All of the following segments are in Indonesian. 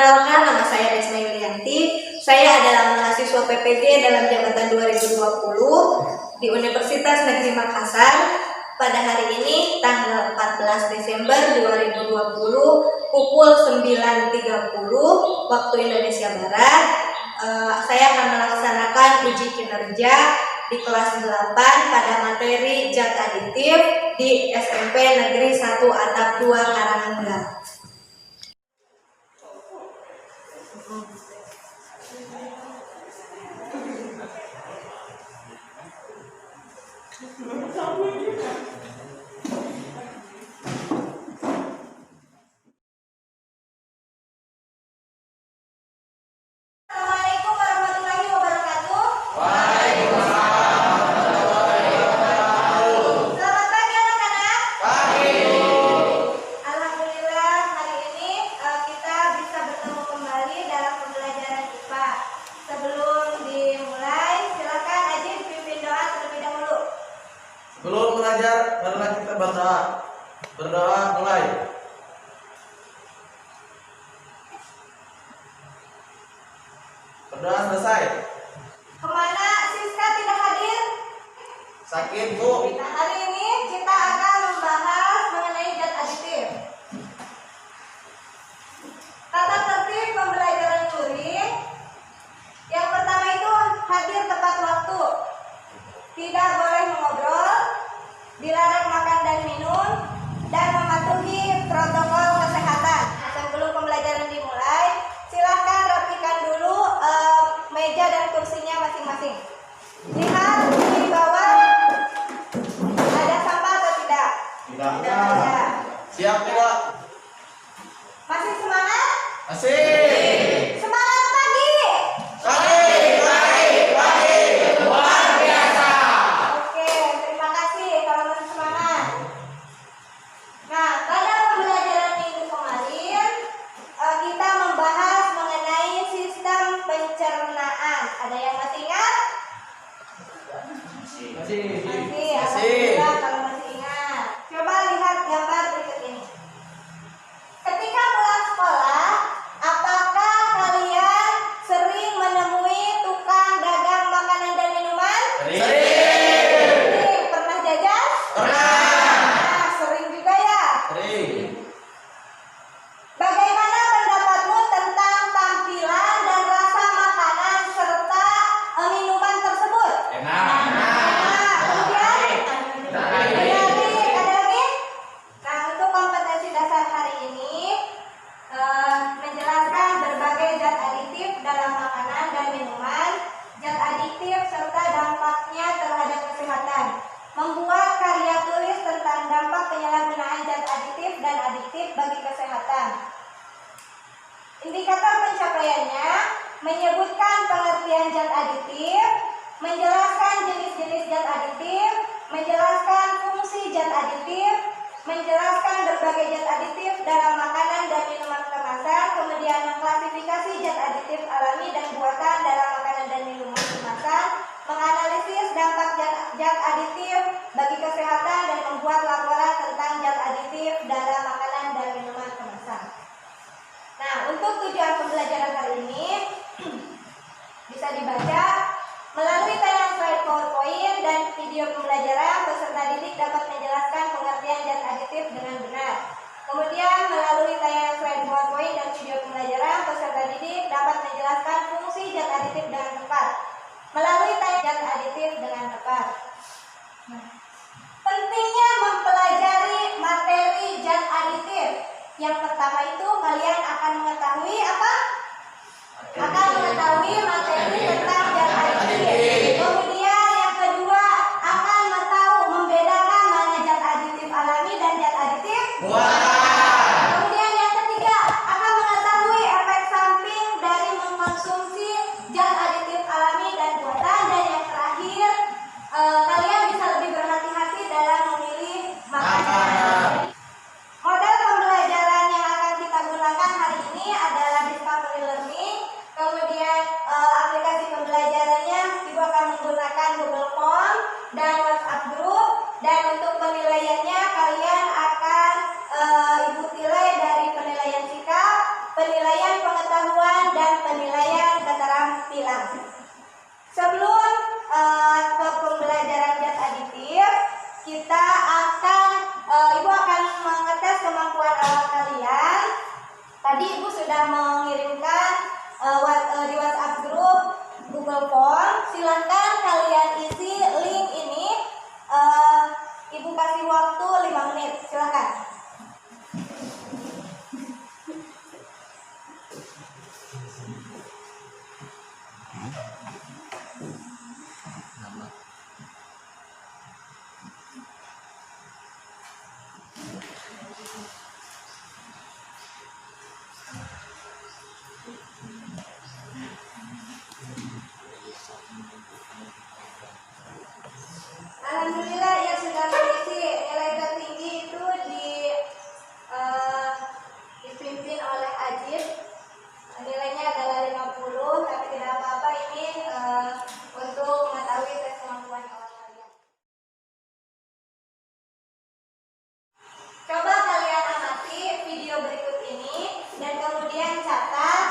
Perkenalkan, nama saya Desma Yulianti. Saya adalah mahasiswa PPG dalam jabatan 2020 di Universitas Negeri Makassar. Pada hari ini, tanggal 14 Desember 2020, pukul 9.30 waktu Indonesia Barat, saya akan melaksanakan uji kinerja di kelas 8 pada materi zat aditif di SMP Negeri 1 Atap 2 Karanganyar. Assalamualaikum warahmatullahi wabarakatuh. Waalaikumsalam warahmatullahi wabarakatuh. Selamat pagi anak-anak. Pagi. Alhamdulillah hari ini kita bisa bertemu kembali dalam pembelajaran IPA. Sebelum dimulai, silakan Ajin pimpin doa terlebih dahulu. Sebelum belajar, marilah kita berdoa. Berdoa mulai. Berdoa selesai. Kemana Siska tidak hadir? Sakit, Bu. Nah, hari ini kita akan membahas mengenai zat aditif. Tata tertib pembelajaran luring. Yang pertama itu hadir tepat waktu. Tidak boleh mengobrol, dilarang makan dan minum, dan mematuhi protokol kesehatan. Sebelum pembelajaran dimulai, silahkan rapikan dulu meja dan kursinya masing-masing. Lihat di bawah, ada sampah atau tidak? Tidak. Tidak ada. Siap tidak? Masih semangat? Masih. Semangat pagi! Pagi. Luar biasa. Oke, terima kasih kalau masih semangat. Nah, pada pembelajaran minggu kemarin, kita membahas mengenai sistem pencernaan. Ada yang masih ingat? Masih. Alhamdulillah kalau masih ingat. Coba lihat gambar berikut ini. Ketika pulang sekolah, apakah kalian sering menemui tukang dagang makanan dan minuman? Sering. Pernah jajan? Pernah. Nah, sering juga ya. Sering. Bagaimana pendapatmu tentang tampilan dan rasa makanan serta minuman tersebut? Enak. Kemudian ada lagi? Nah, untuk kompetensi dasar hari ini menjelaskan berbagai zat aditif dalam makanan dan minuman, zat aditif serta dampaknya terhadap kesehatan. Membuat karya tulis tentang dampak penyalahgunaan zat aditif dan aditif bagi kesehatan. Indikator pencapaiannya menyebutkan pengertian zat aditif, menjelaskan jenis-jenis zat aditif, menjelaskan fungsi zat aditif, menjelaskan berbagai zat aditif dalam makanan dan minuman kemasan, kemudian mengklasifikasi zat aditif alami dan buatan dalam makanan dan minuman kemasan, menganalisis dampak zat aditif bagi kesehatan dan membuat laporan tentang zat aditif dalam makanan dan minuman kemasan. Nah, untuk tujuan pembelajaran hari ini bisa dibaca melalui tayangan slide PowerPoint dan video pembelajaran, peserta didik dapat menjelaskan pengertian zat aditif dengan benar. Kemudian melalui tayangan slide PowerPoint dan video pembelajaran, peserta didik dapat menjelaskan fungsi zat aditif dengan tepat. Melalui tayangan zat aditif dengan tepat. Nah, pentingnya mempelajari materi zat aditif. Yang pertama itu kalian akan mengetahui apa? Akan mengetahui materi tentang zat aditif. Kemudian yang kedua akan tahu membedakan mana zat aditif alami dan zat aditif buatan. Kemudian yang ketiga akan mengetahui efek samping dari mengkonsumsi zat aditif alami dan buatan. Dan yang terakhir kalian bisa lebih berhati-hati dalam memilih makanan. Model pembelajaran yang akan kita gunakan hari ini adalah Tadi Ibu sudah mengirimkan di WhatsApp grup Google Form. Silahkan kalian isi link ini. Ibu kasih waktu 5 menit. Silahkan. Alhamdulillah yang sudah mengisi nilai tertinggi itu dipimpin oleh Ajib. Nilainya adalah 50, tapi tidak apa-apa, ini untuk mengetahui tes kemampuan awal kalian. Coba kalian amati video berikut ini dan kemudian catat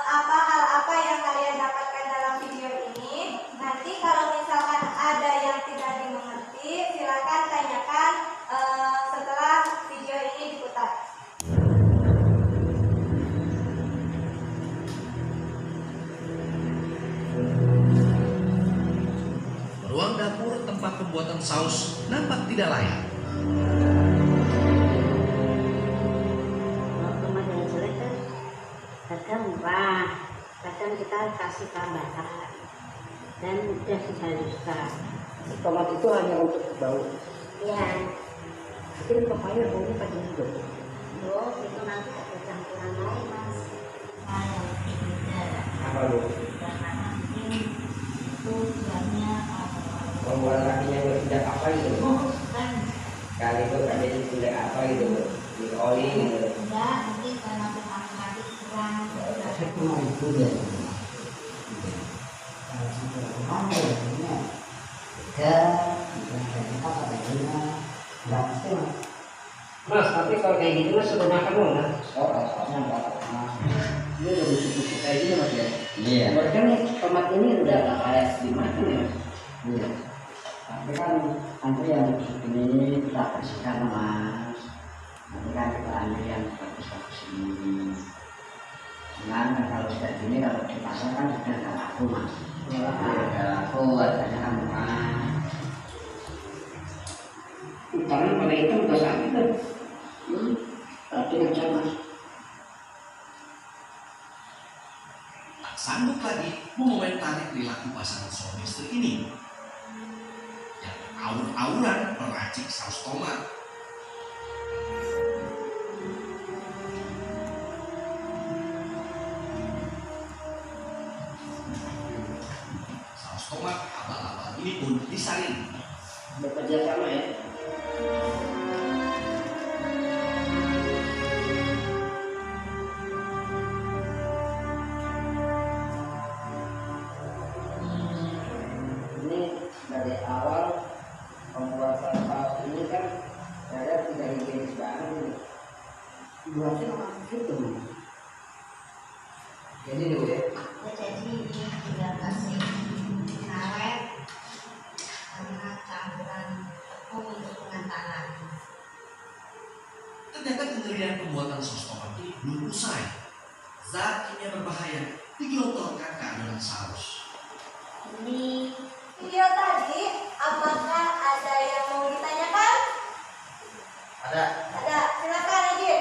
apa hal apa yang kalian dapatkan dalam video ini. Nanti kalau misalkan ada yang tidak dimengerti, silakan tanyakan setelah video ini diputar. Ruang dapur tempat pembuatan saus nampak tidak layak. Kalau tomat yang jelek kan kadang murah, kadang kita kasih tambahan dan mudah dihaluskan. Tomat itu hanya untuk bau. Iya, Mungkin pepaya baunya pada hidup. itu nanti ada campuran lain mas. Nah, yang berbeda. Apa lu? Karena nanti itu buahnya Pembuat kakinya tidak apa itu? kan Kali itu ada di tidak apa itu? Di oli gitu. enggak, nanti karena nanti kurang. Itu ya. Mas, tapi kalau kayak gini mas sudah makan belum mas? Soalnya enggak. Ini udah busuk-busuk kayak gini mas ya? Iya. Berarti kan tomat ini udah kayak dimakan ya mas? Iya. Tapi kan nanti yang busuk ini kita bersihkan mas. Nanti kan kita ambil yang bagus-bagus ini. Cuman kalau sudah gini kalau di pasar kan sudah nggak laku mas. Nggak laku, harganya kan murah. Tangan pada itu udah sakit kan? Tapi aja mas. Tak sanggup lagi mengomentari perilaku pasangan suami istri ini yang aur-auran meracik saus tomat. Saus tomat abal-abal ini pun disaring. Bekerja sama ya. Ini dari awal pembuatan saus ini kan saya tidak higienis banget ini. Buatnya langsung gitu. Jadi dulu ya. Jadi ini tidak kasih karet karena campuran tepung untuk pengantaran. Ternyata kengerian pembuatan saus tomat ini belum usai. Zat kimia berbahaya digelontorkan ke adonan saus. Ini Video tadi, apakah ada yang mau ditanyakan? Ada. Ada, silakan Ajib.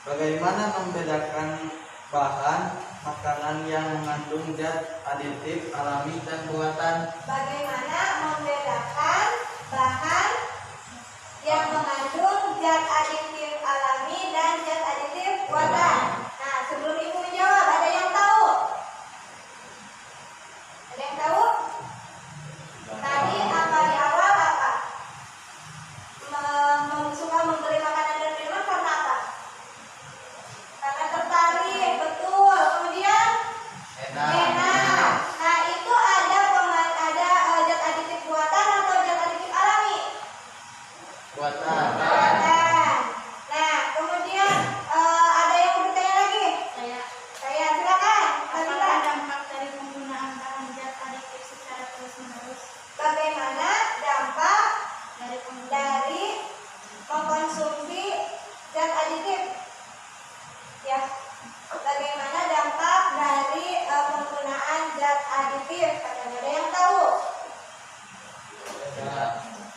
Bagaimana membedakan bahan makanan yang mengandung zat aditif alami dan buatan? Bagaimana membedakan bahan yang mengandung zat aditif alami dan zat aditif buatan? Nah, sebelum Ibu menjawab, ada yang tahu? Ada yang tahu? Tadi apa di awal apa? Suka memberi makanan dan minuman karena apa? Karena tertarik, betul. Kemudian enak. Nah, itu ada zat aditif buatan atau zat aditif alami? Buatan. Buatan. Nah, kemudian ada yang aditif? Katanya ada yang tahu?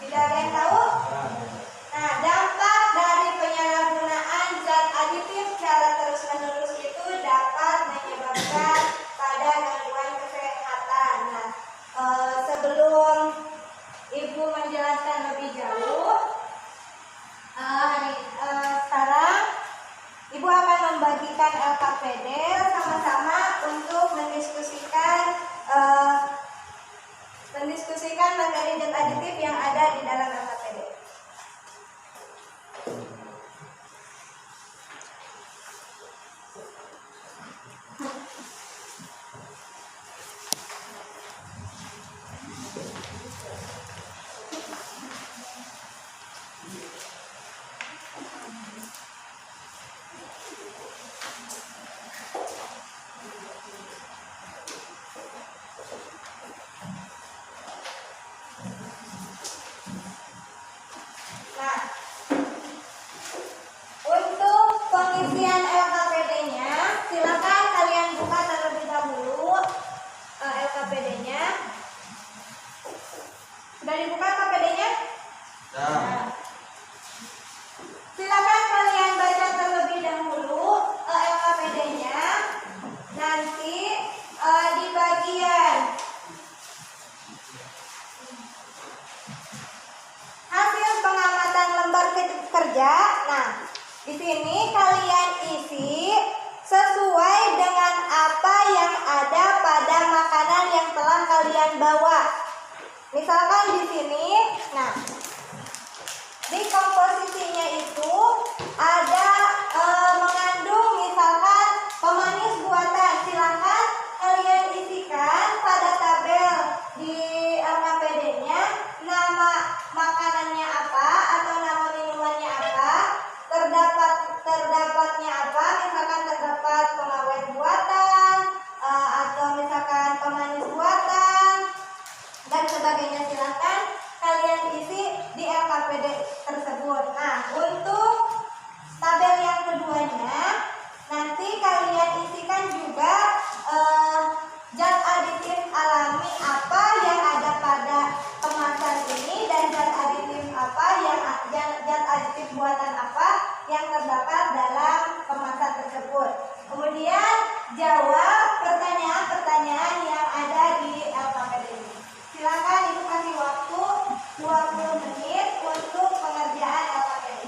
Tidak ada yang tahu? Nah, dampak dari penyalahgunaan zat aditif secara terus-menerus itu dapat menyebabkan pada gangguan kesehatan. Nah, sebelum Ibu menjelaskan lebih jauh, sekarang Ibu akan membagikan LKPD sama-sama untuk mendiskusikan materi zat aditif yang ada di dalam LKPD. Nah, untuk pengisian LKPD-nya, silakan kalian buka terlebih dahulu LKPD-nya. Sudah dibuka LKPD-nya? Nah, silakan kalian baca terlebih dahulu LKPD-nya. Nanti di bagian hasil pengamatan lembar kerja. Nah, di sini kalian isi sesuai dengan apa yang ada pada makanan yang telah kalian bawa. Misalkan di sini, nah, di komposisinya itu ada mengandung misalkan pemanis buatan. Silakan kalian isikan pada tabel di LKPD-nya nama makanannya apa atau nama minumannya apa, terdapatnya apa, misalkan terdapat pengawet buatan atau misalkan pemanis buatan dan sebagainya. Silakan kalian isi di LKPD tersebut. Nah, untuk tabel yang keduanya nanti kalian isikan juga zat aditif alami apa yang ada pada kemasan ini dan zat aditif apa zat aditif buatan apa yang terdapat dalam kemasan tersebut. Kemudian jawab pertanyaan-pertanyaan yang ada di LKPD ini. Silakan Ibu kasih waktu 20 menit untuk pengerjaan LKPD.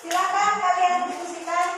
Silakan kalian diskusikan.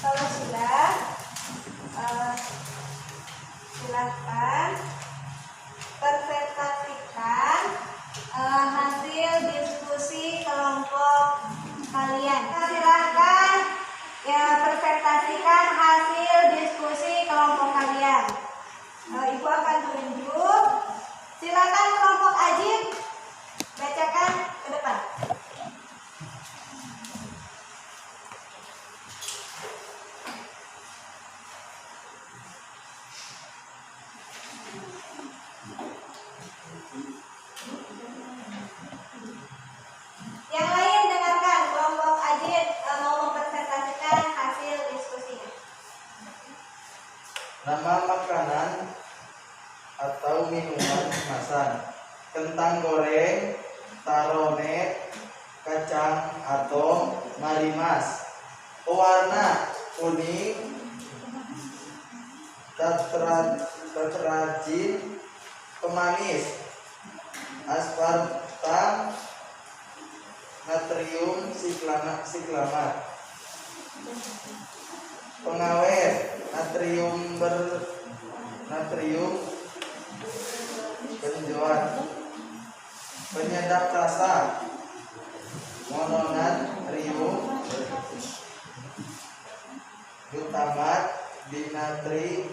Kalau sudah, silakan presentasikan hasil diskusi kelompok kalian. Silakan ya presentasikan hasil diskusi kelompok kalian. Ibu akan tunjuk. Silakan kelompok Ajib bacakan ke depan. Yang lain dengarkan, kelompok Ajib mau mempresentasikan hasil diskusinya. Nama makanan atau minuman kemasan: kentang goreng, taronet, kacang atom, marimas. Pewarna: kuning, tetrajin, pemanis, aspartam, natrium siklamat. Pengawet: natrium benzoat. Penyedap rasa: mononatrium glutamat, dinatrium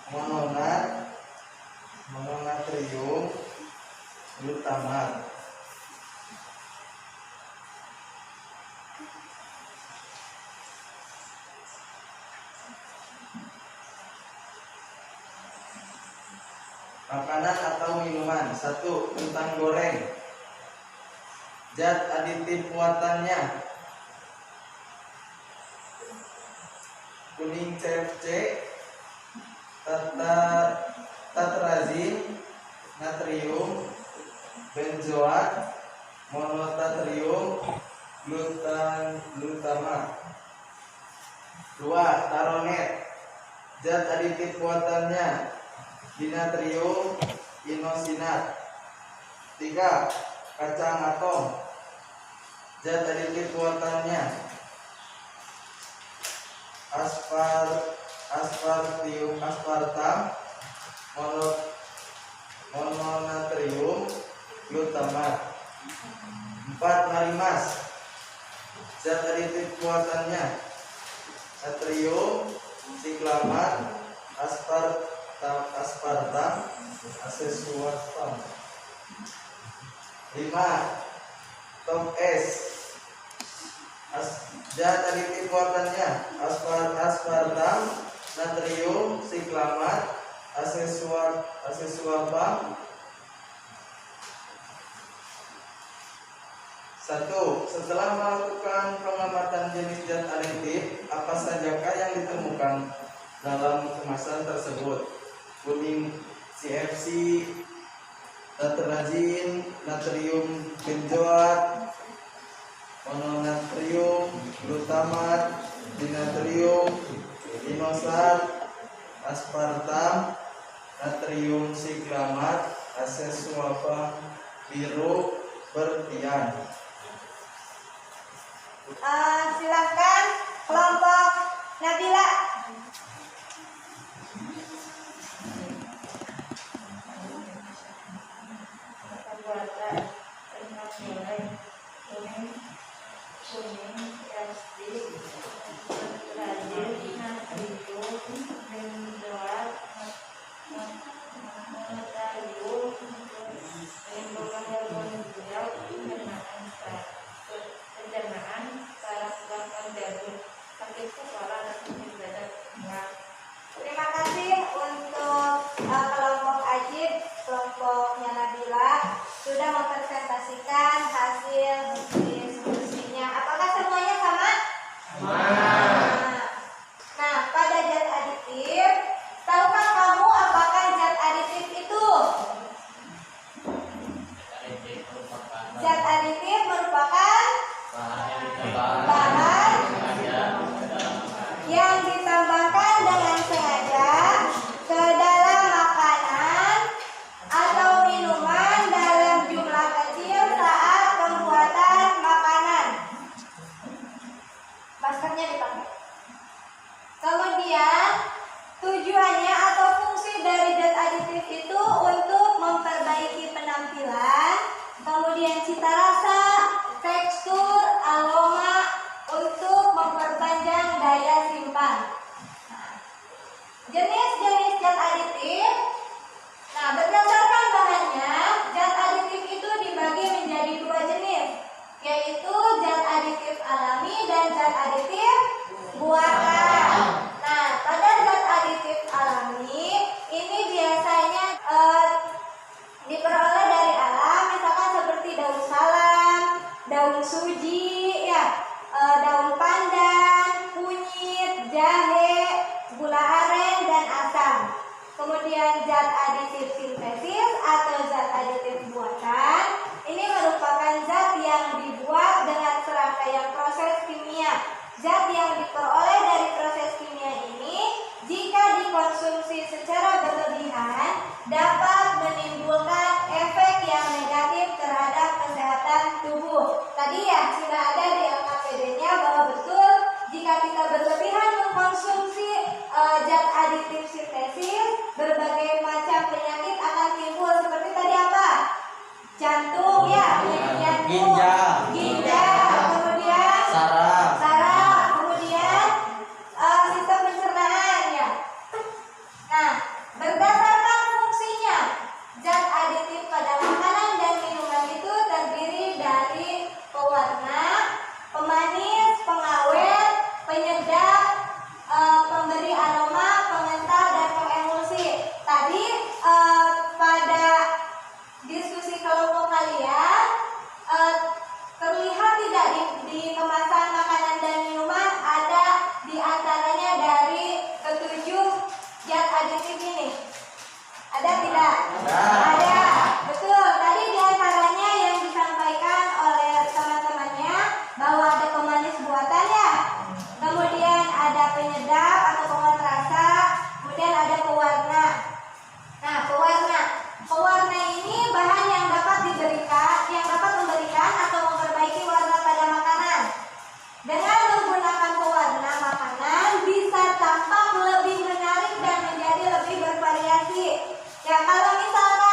mononatrium glutamat. Makanan atau minuman: 1. Kentang goreng. Zat aditif muatannya: kuning CFC, tatrazin, natrium benzoat, mononatrium glutamat. 2. Taronet. Zat aditif muatannya: dinatrium inosinat. 3. Kacang atom. Zat aditif muatannya: aspartam, mononatrium glutamat. 4. Marimas. Zat aditif muatannya: natrium siklamat, aspartam, asesuatam. 5. Top S. Zat aditif muatannya: aspartam, natrium siklamat, asesuatam. 1. Setelah melakukan pengamatan jenis zat aditif, apa sajakah yang ditemukan dalam kemasan tersebut? Kuning CFC, tatrazin, natrium benzoat, mononatrium glutamat, dinatrium inosat, aspartam, natrium siglamat, asesuapa, biru, bertian. Silahkan kelompok Nabila. Pembuatan minyak goreng kuning plastik rajin natrium benzoat monotarium perlindungan hormon ginjal pencernaan saraf dan jantung sakit kepala dan sakit badan. Terima kasih untuk kelompok Ajib, kelompoknya Nabila sudah mempresentasikan hasil diskusinya. Apakah semuanya sama? Nah, pada zat aditif, tahukah kamu apakah zat aditif itu? Zat aditif merupakan bahan yang ditambahkan dengan sengaja ke dalam makanan atau minuman dalam jumlah kecil saat pembuatan makanan. Maskernya dipakai. Kemudian tujuannya atau fungsi dari zat aditif itu untuk memperbaiki penampilan, kemudian cita rasa, tekstur, aroma, untuk memperpanjang daya simpan. Jenis-jenis zat aditif. Nah, berdasarkan bahannya, zat aditif itu dibagi menjadi dua jenis, yaitu zat aditif alami dan zat aditif buatan. Nah, pada zat aditif alami ini biasanya diperoleh dari alam, misalkan seperti daun salam, daun suji, ya, daun pandan, kunyit, jahe, gula aren, dan asam. Kemudian zat aditif sintesis atau zat aditif buatan ini merupakan zat yang dibuat dengan serangkaian proses kimia. Zat yang diperoleh dari proses kimia ini jika dikonsumsi secara berlebihan dapat menimbulkan efek yang negatif terhadap kesehatan tubuh. Tadi ya sudah ada di LKPD-nya bahwa betul jika kita berlebihan mengkonsumsi zat aditif sintesis, berbagai macam penyakit akan timbul seperti tadi apa? Jantung, ya, jantung, ginjal, kemudian saraf, kemudian sistem pencernaan, ya. Nah, berdasarkan fungsinya, zat aditif pada makanan dan minuman itu terdiri dari pewarna, pemanis, pengawet, penyedap, pemberi aroma, pengental, dan pengemulsi. Tadi pada diskusi kelompok kalian terlihat tidak di kemasan makanan dan minuman ada di antaranya dari ketujuh zat aditif ini? Ada tidak? Ada. Betul. Tadi di antaranya yang disampaikan oleh teman-temannya bahwa ada pemanis buatan, ya. Kemudian ada penyedap atau penguat rasa, kemudian ada pewarna. Nah, pewarna ini bahan yang dapat memberikan atau memperbaiki warna pada makanan. Dengan menggunakan pewarna, makanan bisa tampak lebih menarik dan menjadi lebih bervariasi. Ya, kalau misalkan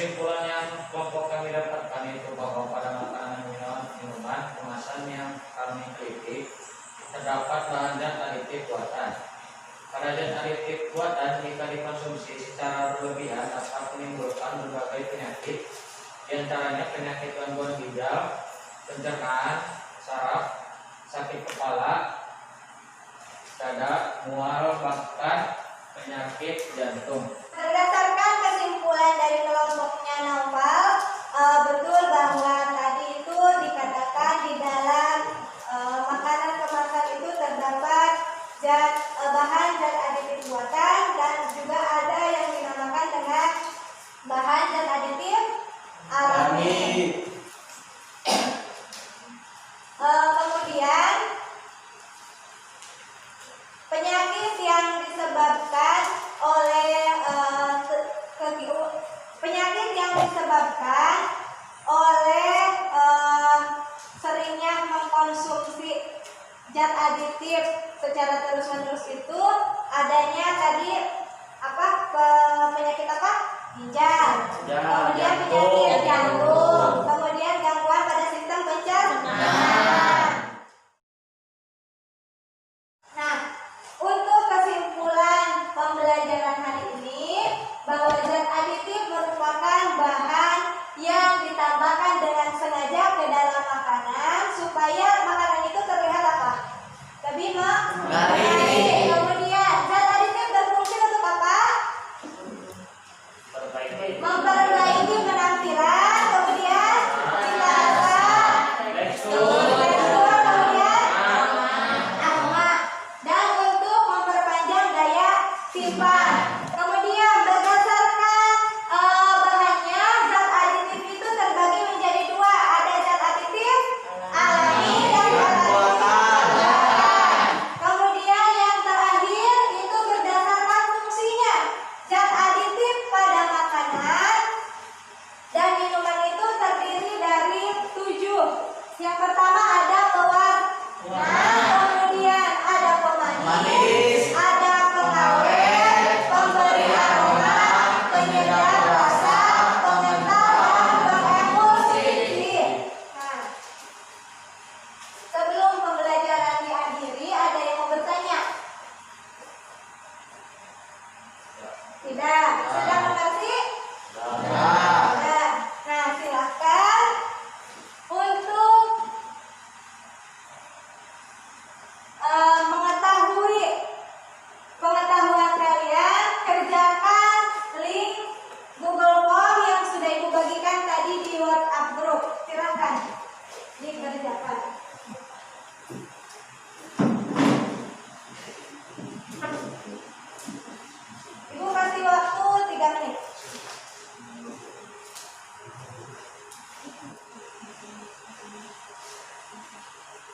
kesimpulan yang kelompok kami dapatkan itu bahwa pada makanan minuman kemasan yang kami teliti terdapat bahan zat aditif buatan. Pada zat aditif buatan jika dikonsumsi secara berlebihan dapat menimbulkan berbagai penyakit, diantaranya penyakit gangguan ginjal, pencernaan, saraf, sakit kepala, dada, mual, bahkan penyakit jantung. Berdasarkan kesimpulan dari kelompoknya Naufal, betul bahwa tadi itu dikatakan di dalam makanan kemasan itu terdapat bahan zat aditif buatan dan juga ada yang dinamakan dengan bahan zat aditif alami. Kemudian penyakit yang disebabkan oleh seringnya mengkonsumsi zat aditif secara terus-menerus itu adanya tadi penyakit apa? Ginjal, kemudian penyakit jantung, kemudian gangguan pada sistem pencernaan. Nah, untuk kesimpulan pembelajaran hari ini bahwa zat aditif merupakan bahan yang ditambahkan dengan sengaja ke dalam makanan supaya makanan itu terlihat apa? Lebih menarik. Kemudian zat aditif berfungsi untuk apa? Memperbaiki penampilan, kemudian cita rasa, tekstur, kemudian aroma, dan untuk memperpanjang daya simpan. Kemudian berdasarkan bahannya, zat aditif itu terbagi menjadi dua, ada zat aditif alami dan zat aditif buatan. Kemudian yang terakhir itu berdasarkan fungsinya. Zat aditif pada makanan dan minuman itu terdiri dari 7. Yang pertama ada pewarna, kemudian ada pemanis, ada pengawet, pemberi aroma, penyedap rasa, pengental, dan pengemulsi. Nah, sebelum pembelajaran diakhiri, ada yang mau bertanya? Tidak. Sudah mengerti? Sudah. Nah, silakan untuk mengetahui pengetahuan kalian, kerjakan link Google Form yang sudah Ibu bagikan tadi di WhatsApp group. Silakan dikerjakan. Ibu kasih waktu 3 menit.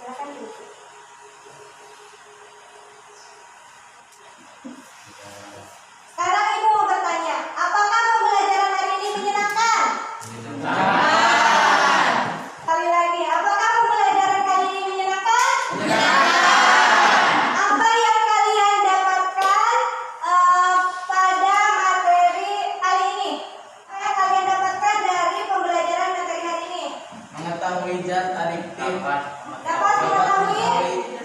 Silakan Ibu. Sekarang Ibu mau bertanya, apakah pembelajaran hari ini menyenangkan? Menyenangkan. Sekali lagi, apakah pembelajaran kali ini menyenangkan? Menyenangkan. Apa yang kalian dapatkan pada materi kali ini? Apa yang kalian dapatkan dari pembelajaran materi hari ini? Mengetahui zat aditif Dapat mengetahui